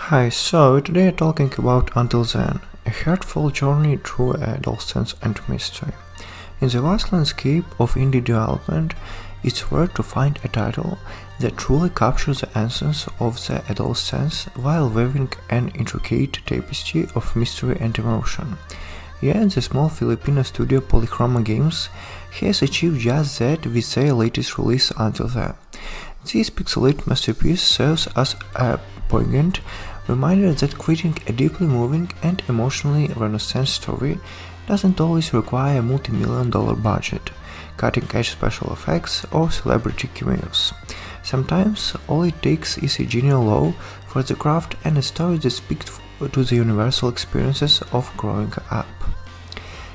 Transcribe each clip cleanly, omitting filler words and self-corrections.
Hi, so today I'm talking about Until Then, a heartful journey through adolescence and mystery. In the vast landscape of indie development, it's rare to find a title that truly captures the essence of the adolescence while weaving an intricate tapestry of mystery and emotion. Yet the small Filipino studio Polychroma Games has achieved just that with their latest release Until Then. This pixelated masterpiece serves as a poignant reminder that creating a deeply moving and emotionally renaissance story doesn't always require a multi-million-dollar budget, cutting-edge special effects, or celebrity cameos. Sometimes all it takes is a genuine love for the craft and a story that speaks to the universal experiences of growing up.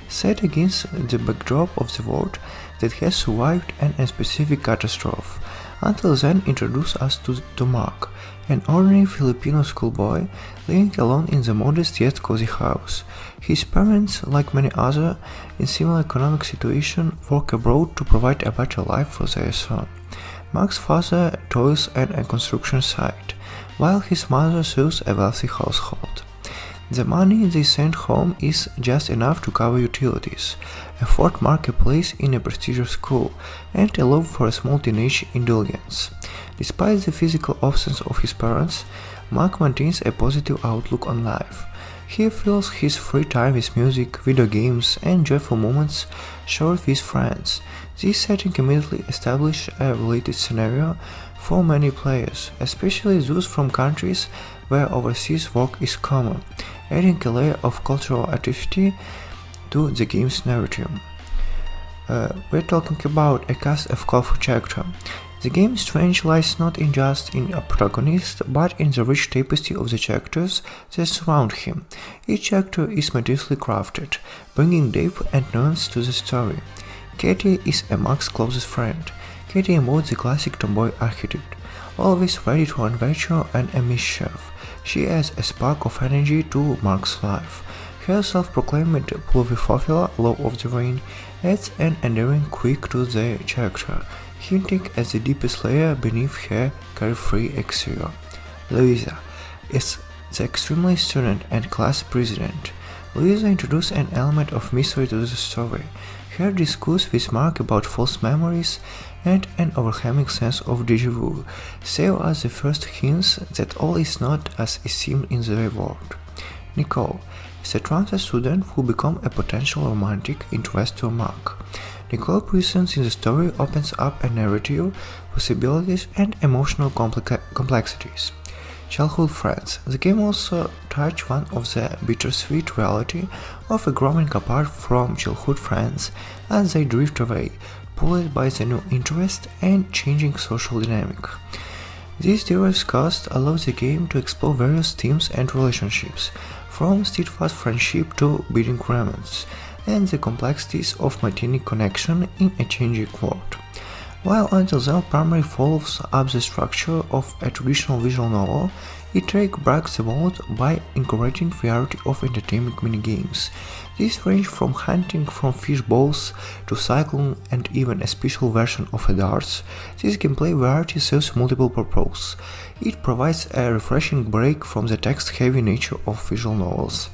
Set against the backdrop of the world that has survived an unspecific catastrophe, Until Then introduced us to Mark, an ordinary Filipino schoolboy living alone in the modest yet cozy house. His parents, like many others in similar economic situation, work abroad to provide a better life for their son. Mark's father toils at a construction site, while his mother serves a wealthy household. The money they send home is just enough to cover utilities, afford Mark a place in a prestigious school, and a love for a small teenage indulgence. Despite the physical absence of his parents, Mark maintains a positive outlook on life. He fills his free time with music, video games, and joyful moments shared with friends. This setting immediately establishes a related scenario for many players, especially those from countries where overseas work is common, adding a layer of cultural authenticity to the game's narrative. We're talking about a cast of colorful characters. The game's strength lies not just in a protagonist, but in the rich tapestry of the characters that surround him. Each character is meticulously crafted, bringing depth and nuance to the story. Katie is Mark's closest friend. Katie embodies the classic tomboy archetype, always ready to adventure and a mischief. She adds a spark of energy to Mark's life. Her self-proclaimed Pluvifophila, Law of the Rain, adds an endearing quirk to the character, hinting at the deepest layer beneath her carefree exterior. Louisa is the extremely student and class president. Louisa introduces an element of mystery to the story. Her discourse with Mark about false memories and an overwhelming sense of déjà vu serve as the first hints that all is not as it seems in the real world. Nicole is a transfer student who becomes a potential romantic interest to Mark. Nicole's presence in the story opens up a narrative, possibilities, and emotional complexities. Childhood friends. The game also touches one of the bittersweet reality of growing apart from childhood friends as they drift away, pulled by the new interest and changing social dynamic. This diverse cast allows the game to explore various themes and relationships, from steadfast friendship to budding romance, and the complexities of maintaining connection in a changing world. While Until Then primarily follows up the structure of a traditional visual novel, it breaks the mold by encouraging variety of entertainment minigames. These range from hunting from fish bowls to cycling and even a special version of a darts. This gameplay variety serves multiple purposes. It provides a refreshing break from the text-heavy nature of visual novels.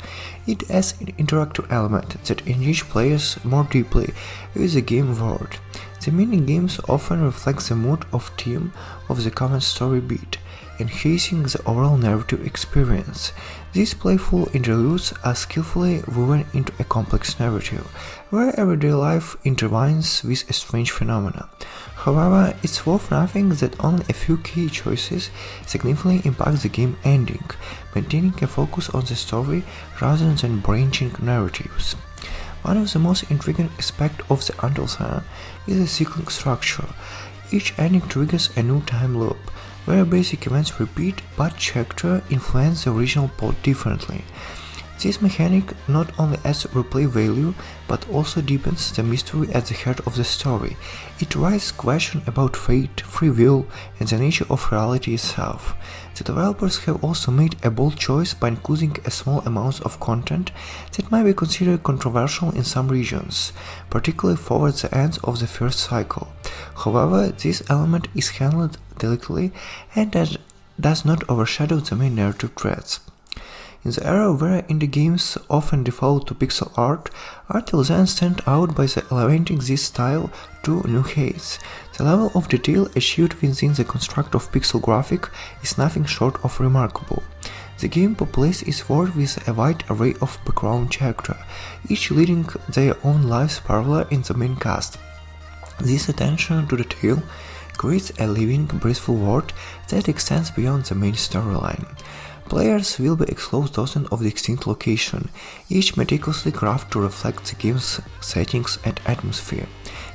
It adds an interactive element that engages players more deeply with the game world. The mini-games often reflect the mood of theme of the current story beat, enhancing the overall narrative experience. These playful interludes are skillfully woven into a complex narrative, where everyday life intertwines with a strange phenomena. However, it's worth noting that only a few key choices significantly impact the game ending, maintaining a focus on the story rather than branching narratives. One of the most intriguing aspects of the Until Then is the cycling structure. Each ending triggers a new time loop, where basic events repeat but characters influence the original plot differently. This mechanic not only adds replay value but also deepens the mystery at the heart of the story. It raises questions about fate, free will, and the nature of reality itself. The developers have also made a bold choice by including a small amount of content that might be considered controversial in some regions, particularly towards the end of the first cycle. However, this element is handled delicately and does not overshadow the main narrative threads. In the era where indie games often default to pixel art, Until Dawn stand out by elevating this style to new heights. The level of detail achieved within the construct of pixel graphic is nothing short of remarkable. The game populates its world with a wide array of background characters, each leading their own lives parallel in the main cast. This attention to detail creates a living, breathful world that extends beyond the main storyline. Players will be exposed to dozens of distinct locations, each meticulously crafted to reflect the game's settings and atmosphere.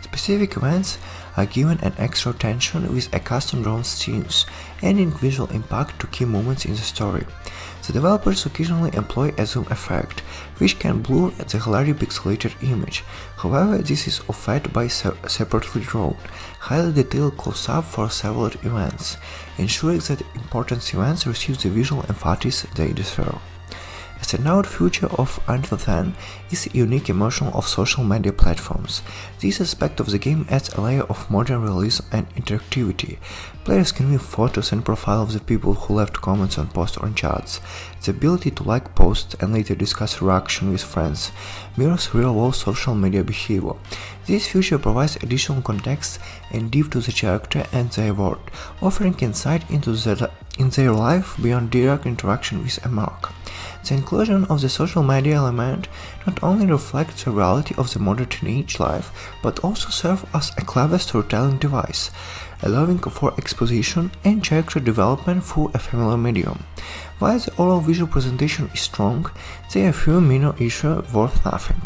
Specific events are given an extra attention with a custom-drawn scenes, adding visual impact to key moments in the story. The developers occasionally employ a zoom effect, which can blur the highly pixelated image. However, this is offset by separately drawn, highly detailed close-up for several events, ensuring that important events receive the visual emphasis they deserve. A standout feature of Until Dawn is the unique immersion of social media platforms. This aspect of the game adds a layer of modern realism and interactivity. Players can view photos and profiles of the people who left comments on posts or chats. The ability to like posts and later discuss reaction with friends mirrors real-world social media behavior. This feature provides additional context and depth to the character and their world, offering insight into their life beyond direct interaction with a mark. The inclusion of the social media element not only reflects the reality of the modern teenage life, but also serves as a clever storytelling device, allowing for exposition and character development through a familiar medium. While the overall visual presentation is strong, there are a few minor issues worth nothing.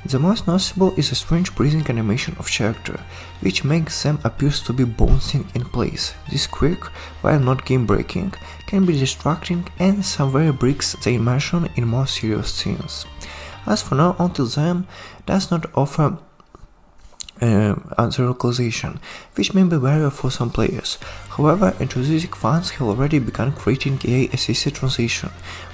The most noticeable is a strange breathing animation of character, which makes them appear to be bouncing in place. This quirk, while not game-breaking, can be distracting and somewhere breaks the immersion in more serious scenes. As for now, Until Dawn does not offer answer localization, which may be barrier for some players. However, enthusiastic fans have already begun creating AI-assisted translation.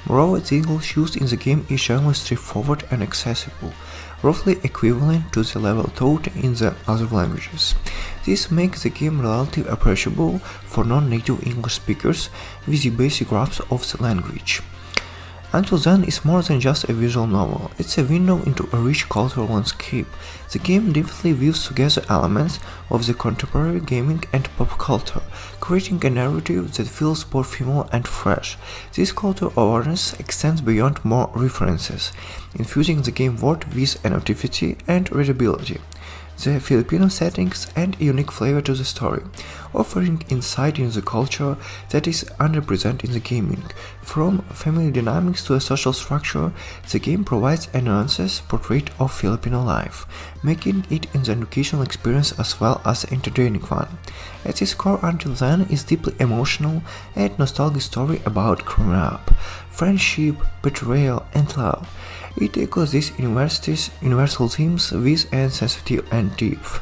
Moreover, the English used in the game is generally straightforward and accessible, roughly equivalent to the level taught in the other languages. This makes the game relatively approachable for non-native English speakers with the basic grasp of the language. Until Dawn is more than just a visual novel, it's a window into a rich cultural landscape. The game deftly weaves together elements of the contemporary gaming and pop culture, creating a narrative that feels both familiar and fresh. This cultural awareness extends beyond more references, infusing the game world with nativity and readability. The Filipino settings add a unique flavor to the story, offering insight into the culture that is underrepresented in the gaming. From family dynamics to a social structure, the game provides a nuanced portrait of Filipino life, making it an educational experience as well as an entertaining one. At its core, Until Dawn is deeply emotional and nostalgic story about growing up, friendship, betrayal, and love. It echoes these universal themes with a sensitive and depth.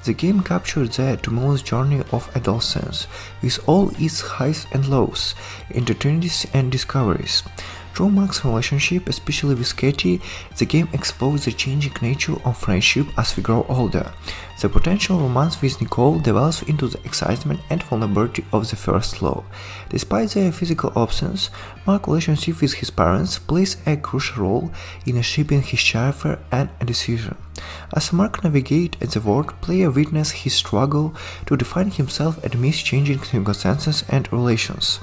The game captures the tumultuous journey of adolescence, with all its highs and lows, opportunities and discoveries. Through Mark's relationship, especially with Katie, the game explores the changing nature of friendship as we grow older. The potential romance with Nicole develops into the excitement and vulnerability of the first love. Despite their physical absence, Mark's relationship with his parents plays a crucial role in shaping his character and decision. As Mark navigates the world, players witness his struggle to define himself amidst changing circumstances and relations.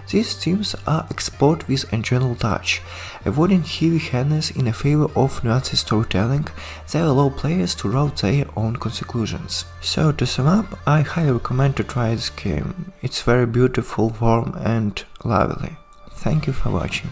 These themes are explored with a gentle touch, avoiding heavy-handedness in favor of nuanced storytelling that allow players to draw their own conclusions. So to sum up, I highly recommend to try this game. It's very beautiful, warm and lovely. Thank you for watching.